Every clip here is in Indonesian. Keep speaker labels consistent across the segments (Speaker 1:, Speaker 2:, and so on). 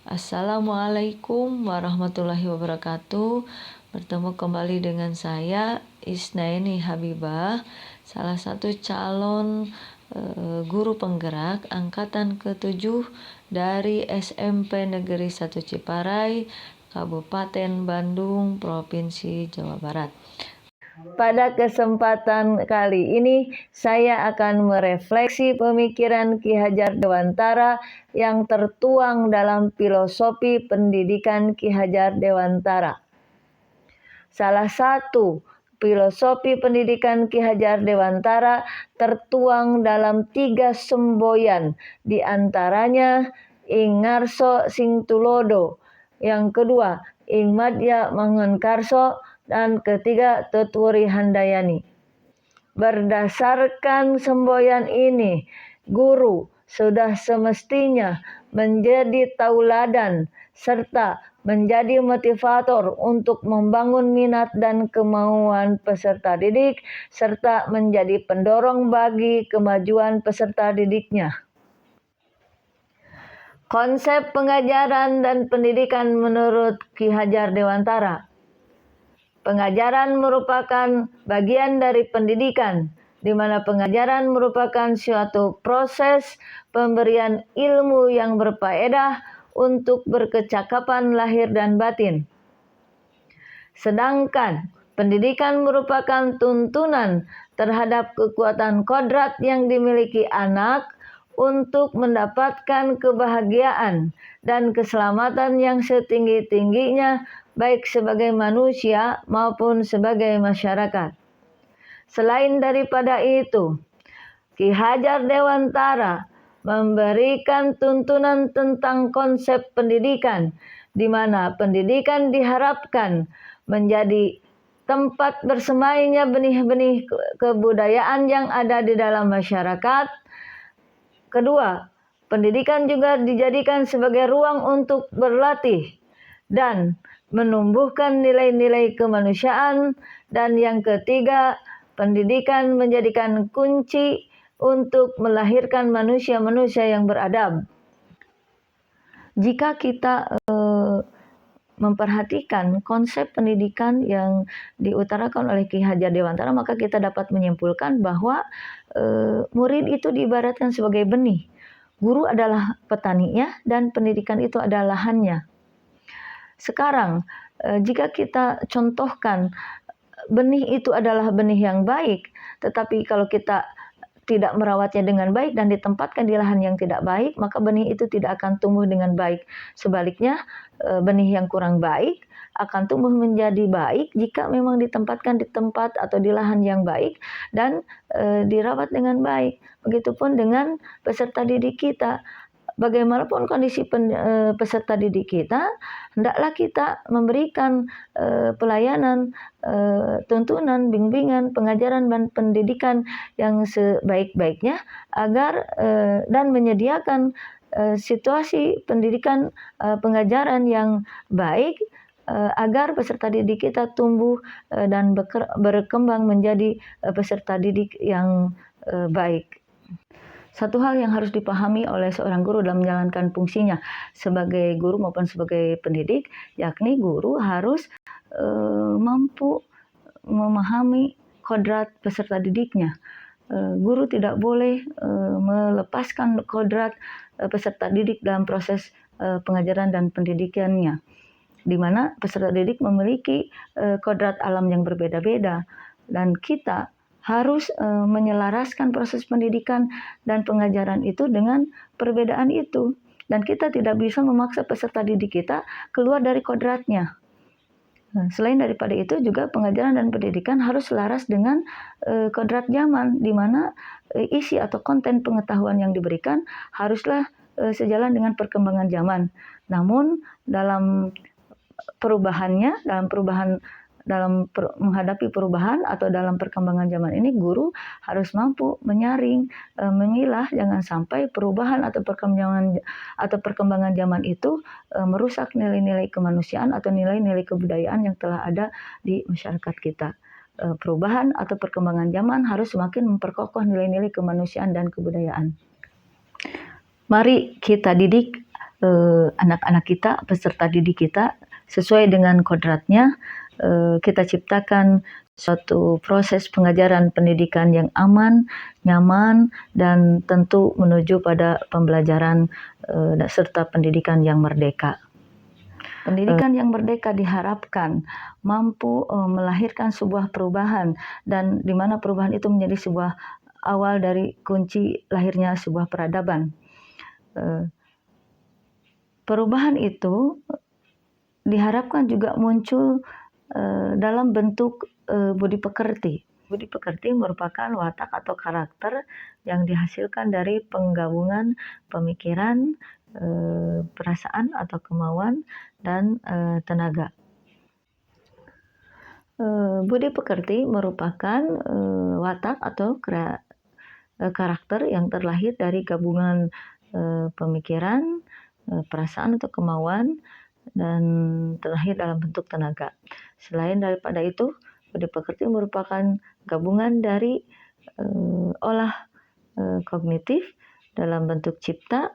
Speaker 1: Assalamualaikum warahmatullahi wabarakatuh. Bertemu kembali dengan saya Isnaini Habibah, salah satu calon guru penggerak angkatan ke-7 dari SMP Negeri 1 Ciparai, Kabupaten Bandung, Provinsi Jawa Barat. Pada kesempatan kali ini, saya akan merefleksi pemikiran Ki Hajar Dewantara yang tertuang dalam filosofi pendidikan Ki Hajar Dewantara. Salah satu filosofi pendidikan Ki Hajar Dewantara tertuang dalam 3 semboyan, di antaranya ing ngarso sing tulodo, yang kedua ing madya mangun karso, dan ketiga tutwuri handayani. Berdasarkan semboyan ini, guru sudah semestinya menjadi tauladan serta menjadi motivator untuk membangun minat dan kemauan peserta didik serta menjadi pendorong bagi kemajuan peserta didiknya. Konsep pengajaran dan pendidikan menurut Ki Hajar Dewantara. Pengajaran merupakan bagian dari pendidikan, di mana pengajaran merupakan suatu proses pemberian ilmu yang berfaedah untuk berkecakapan lahir dan batin. Sedangkan pendidikan merupakan tuntunan terhadap kekuatan kodrat yang dimiliki anak untuk mendapatkan kebahagiaan dan keselamatan yang setinggi-tingginya, baik sebagai manusia maupun sebagai masyarakat. Selain daripada itu, Ki Hajar Dewantara memberikan tuntunan tentang konsep pendidikan, di mana pendidikan diharapkan menjadi tempat bersemainya benih-benih kebudayaan yang ada di dalam masyarakat. Kedua, pendidikan juga dijadikan sebagai ruang untuk berlatih dan menumbuhkan nilai-nilai kemanusiaan. Dan yang ketiga, pendidikan menjadikan kunci untuk melahirkan manusia-manusia yang beradab. Jika kita memperhatikan konsep pendidikan yang diutarakan oleh Ki Hajar Dewantara, maka kita dapat menyimpulkan bahwa murid itu diibaratkan sebagai benih. Guru adalah petaninya dan pendidikan itu adalah lahannya. Sekarang, jika kita contohkan benih itu adalah benih yang baik, tetapi kalau kita tidak merawatnya dengan baik dan ditempatkan di lahan yang tidak baik, maka benih itu tidak akan tumbuh dengan baik. Sebaliknya, benih yang kurang baik akan tumbuh menjadi baik jika memang ditempatkan di tempat atau di lahan yang baik dan dirawat dengan baik. Begitupun dengan peserta didik kita. Bagaimanapun kondisi peserta didik kita, hendaklah kita memberikan pelayanan, tuntunan, bimbingan, pengajaran dan pendidikan yang sebaik-baiknya agar dan menyediakan situasi pendidikan pengajaran yang baik agar peserta didik kita tumbuh dan berkembang menjadi peserta didik yang baik. Satu hal yang harus dipahami oleh seorang guru dalam menjalankan fungsinya sebagai guru maupun sebagai pendidik, yakni guru harus mampu memahami kodrat peserta didiknya. Guru tidak boleh melepaskan kodrat peserta didik dalam proses pengajaran dan pendidikannya, di mana peserta didik memiliki kodrat alam yang berbeda-beda, dan kita harus menyelaraskan proses pendidikan dan pengajaran itu dengan perbedaan itu. Dan kita tidak bisa memaksa peserta didik kita keluar dari kodratnya. Selain daripada itu juga pengajaran dan pendidikan harus selaras dengan kodrat zaman, di mana isi atau konten pengetahuan yang diberikan haruslah sejalan dengan perkembangan zaman. Namun dalam menghadapi perubahan atau dalam perkembangan zaman ini, guru harus mampu menyaring, memilah, jangan sampai perubahan atau perkembangan zaman itu merusak nilai-nilai kemanusiaan atau nilai-nilai kebudayaan yang telah ada di masyarakat kita. Perubahan atau perkembangan zaman harus semakin memperkokoh nilai-nilai kemanusiaan dan kebudayaan. Mari kita didik anak-anak kita, peserta didik kita, sesuai dengan kodratnya, kita ciptakan suatu proses pengajaran pendidikan yang aman, nyaman, dan tentu menuju pada pembelajaran serta pendidikan yang merdeka. Pendidikan yang merdeka diharapkan mampu melahirkan sebuah perubahan, dan di mana perubahan itu menjadi sebuah awal dari kunci lahirnya sebuah peradaban. Perubahan itu diharapkan juga muncul dalam bentuk budi pekerti. Budi pekerti merupakan watak atau karakter yang dihasilkan dari penggabungan pemikiran, perasaan atau kemauan, dan tenaga. Budi pekerti merupakan watak atau karakter yang terlahir dari gabungan pemikiran, perasaan atau kemauan, dan terlahir dalam bentuk tenaga. Selain daripada itu, budi pekerti merupakan gabungan dari olah kognitif dalam bentuk cipta,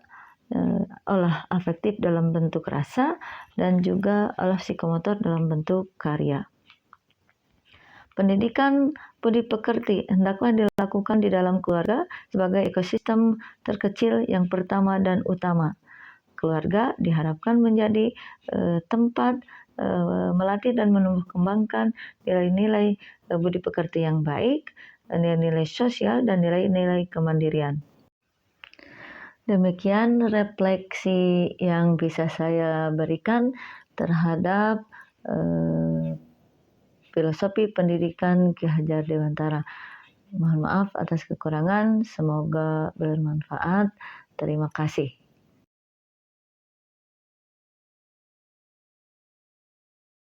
Speaker 1: olah afektif dalam bentuk rasa, dan juga olah psikomotor dalam bentuk karya. Pendidikan budi pekerti hendaklah dilakukan di dalam keluarga sebagai ekosistem terkecil yang pertama dan utama. Keluarga diharapkan menjadi tempat melatih dan menumbuh kembangkan nilai-nilai budi pekerti yang baik, nilai-nilai sosial, dan nilai-nilai kemandirian. Demikian refleksi yang bisa saya berikan terhadap filosofi pendidikan Ki Hajar Dewantara. Mohon maaf atas kekurangan, semoga bermanfaat. Terima kasih.